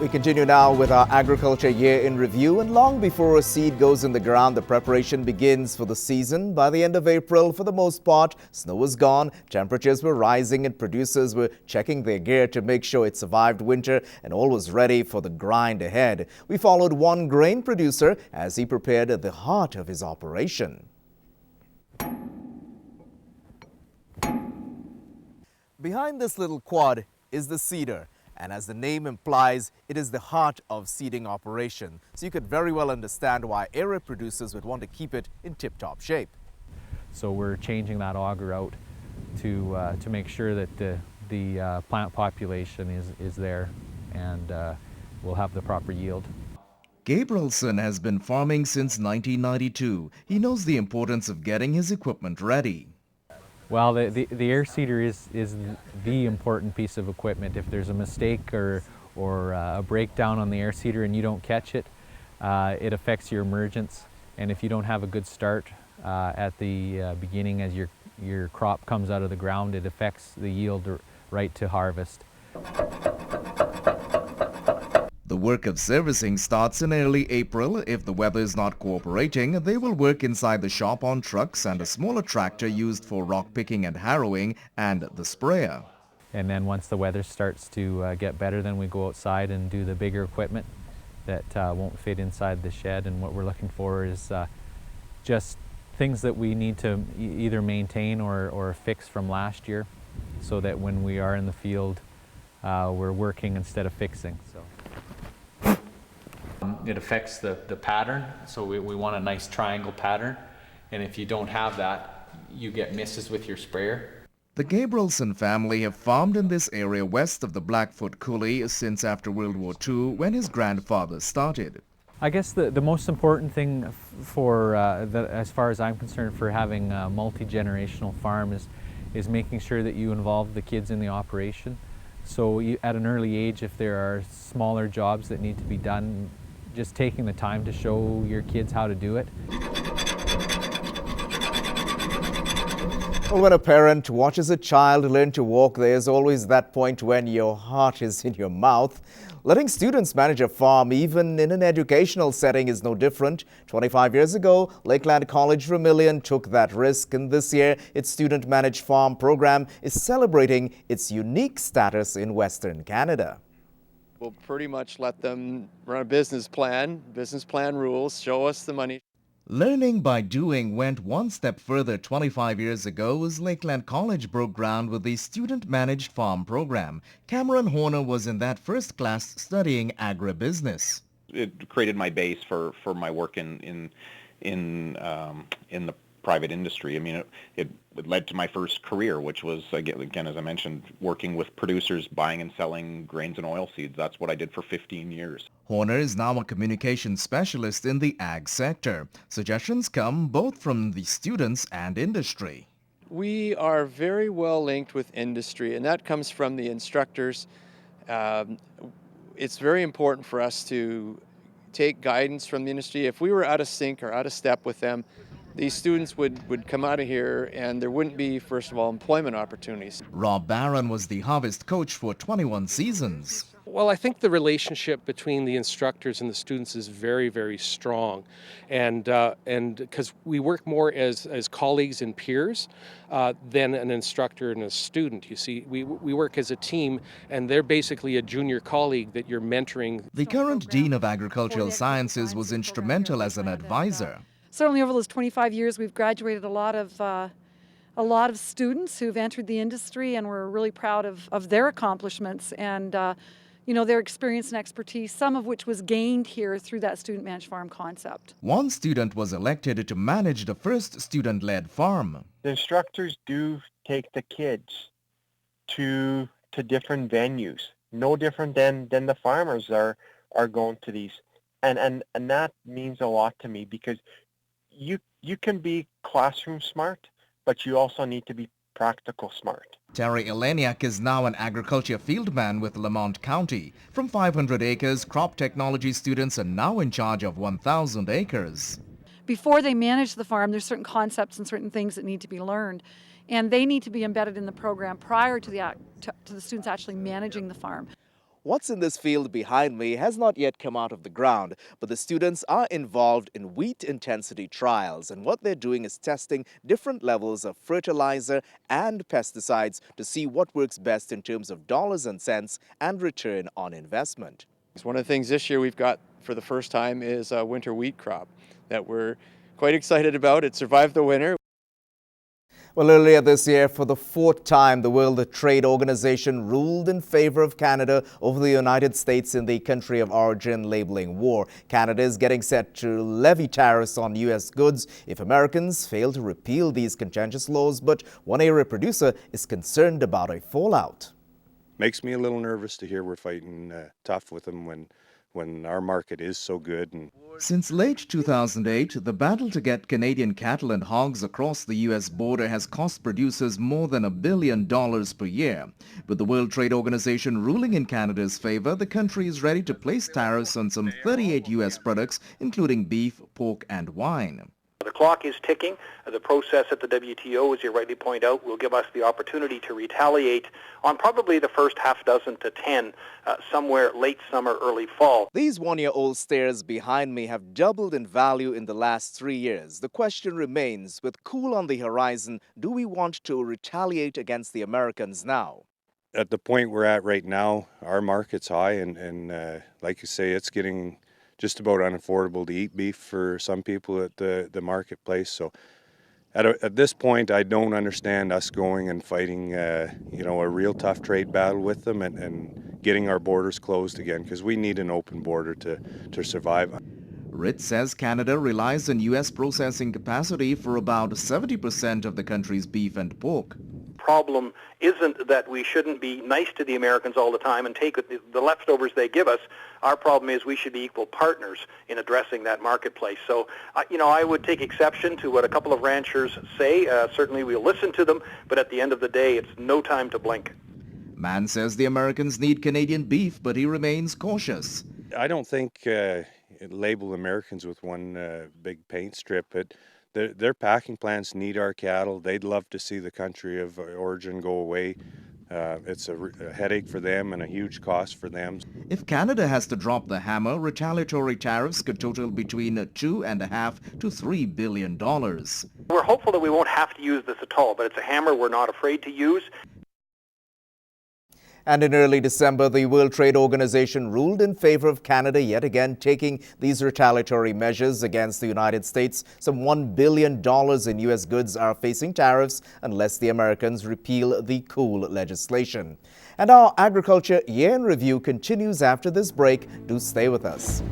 We continue now with our agriculture year in review, and long before a seed goes in the ground, the preparation begins for the season. By the end of April, for the most part, snow was gone, temperatures were rising, and producers were checking their gear to make sure it survived winter and all was ready for the grind ahead. We followed one grain producer as he prepared at the heart of his operation. Behind this little quad is the seeder. And as the name implies, it is the heart of seeding operation. So you could very well understand why area producers would want to keep it in tip-top shape. So we're changing that auger out to make sure that the plant population is there and we'll have the proper yield. Gabrielson has been farming since 1992. He knows the importance of getting his equipment ready. Well, the air seeder is the important piece of equipment. If there's a mistake or a breakdown on the air seeder and you don't catch it, it affects your emergence. And if you don't have a good start at the beginning as your crop comes out of the ground, it affects the yield right to harvest. The work of servicing starts in early April. If the weather is not cooperating, they will work inside the shop on trucks and a smaller tractor used for rock picking and harrowing, and the sprayer. And then once the weather starts to get better, then we go outside and do the bigger equipment that won't fit inside the shed. And what we're looking for is just things that we need to either maintain or fix from last year, so that when we are in the field, we're working instead of fixing. So. It affects the pattern, so we want a nice triangle pattern, and if you don't have that, you get misses with your sprayer. The Gabrielson family have farmed in this area west of the Blackfoot Coulee since after World War II, when his grandfather started. I guess the most important thing for, as far as I'm concerned, for having a multi-generational farm is making sure that you involve the kids in the operation. So at an early age, if there are smaller jobs that need to be done, just taking the time to show your kids how to do it. Well, when a parent watches a child learn to walk, there's always that point when your heart is in your mouth. Letting students manage a farm, even in an educational setting, is no different. 25 years ago, Lakeland College Vermilion took that risk, and this year, its student-managed farm program is celebrating its unique status in Western Canada. We'll pretty much let them run a business plan rules, show us the money. Learning by doing went one step further 25 years ago as Lakeland College broke ground with the student-managed farm program. Cameron Horner was in that first class studying agribusiness. It created my base for my work in the private industry. I mean, it led to my first career, which was, again, as I mentioned, working with producers, buying and selling grains and oilseeds. That's what I did for 15 years. Horner is now a communications specialist in the ag sector. Suggestions come both from the students and industry. We are very well linked with industry, and that comes from the instructors. It's very important for us to take guidance from the industry. If we were out of sync or out of step with them, these students would come out of here and there wouldn't be, first of all, employment opportunities. Rob Barron was the harvest coach for 21 seasons. Well, I think the relationship between the instructors and the students is very, very strong. And because we work more as colleagues and peers than an instructor and a student. You see, we work as a team, and they're basically a junior colleague that you're mentoring. The current Dean of Agricultural Sciences was instrumental as an advisor. Certainly over those 25 years, we've graduated a lot of students who've entered the industry, and we're really proud of their accomplishments and their experience and expertise, some of which was gained here through that student-managed farm concept. One student was elected to manage the first student-led farm. The instructors do take the kids to different venues, no different than the farmers are going to these, and that means a lot to me, because you can be classroom smart, but you also need to be practical smart. Terry Eleniak is now an agriculture fieldman with Lamont County. From 500 acres, crop technology students are now in charge of 1,000 acres. Before they manage the farm, there's certain concepts and certain things that need to be learned, and they need to be embedded in the program prior to the students actually managing the farm. What's in this field behind me has not yet come out of the ground, but the students are involved in wheat intensity trials, and what they're doing is testing different levels of fertilizer and pesticides to see what works best in terms of dollars and cents and return on investment. One of the things this year we've got for the first time is a winter wheat crop that we're quite excited about. It survived the winter. Well, earlier this year, for the fourth time, the World Trade Organization ruled in favor of Canada over the United States in the country of origin labeling war. Canada is getting set to levy tariffs on U.S. goods if Americans fail to repeal these contentious laws, but one area producer is concerned about a fallout. Makes me a little nervous to hear we're fighting tough with them when our market is so good. Since late 2008, the battle to get Canadian cattle and hogs across the U.S. border has cost producers more than $1 billion per year. With the World Trade Organization ruling in Canada's favor, the country is ready to place tariffs on some 38 U.S. products, including beef, pork, and wine. The clock is ticking. The process at the WTO, as you rightly point out, will give us the opportunity to retaliate on probably the first half dozen to 10 somewhere late summer, early fall. These one-year-old steers behind me have doubled in value in the last 3 years. The question remains, with cool on the horizon, do we want to retaliate against the Americans now? At the point we're at right now, our market's high, and like you say, it's getting just about unaffordable to eat beef for some people at the marketplace. So at this point, I don't understand us going and fighting a real tough trade battle with them and getting our borders closed again, because we need an open border to survive. Ritz says Canada relies on U.S. processing capacity for about 70% of the country's beef and pork. Problem isn't that we shouldn't be nice to the Americans all the time and take the leftovers they give us. Our problem is we should be equal partners in addressing that marketplace. So, I would take exception to what a couple of ranchers say. Certainly we'll listen to them, but at the end of the day, it's no time to blink. Mann says the Americans need Canadian beef, but he remains cautious. I don't think label Americans with one big paint strip, but their packing plants need our cattle. They'd love to see the country of origin go away. It's a headache for them and a huge cost for them. If Canada has to drop the hammer, retaliatory tariffs could total between $2.5 to $3 billion. We're hopeful that we won't have to use this at all, but it's a hammer we're not afraid to use. And in early December, the World Trade Organization ruled in favor of Canada yet again, taking these retaliatory measures against the United States. Some $1 billion in U.S. goods are facing tariffs unless the Americans repeal the cool legislation. And our Agriculture Year in Review continues after this break. Do stay with us.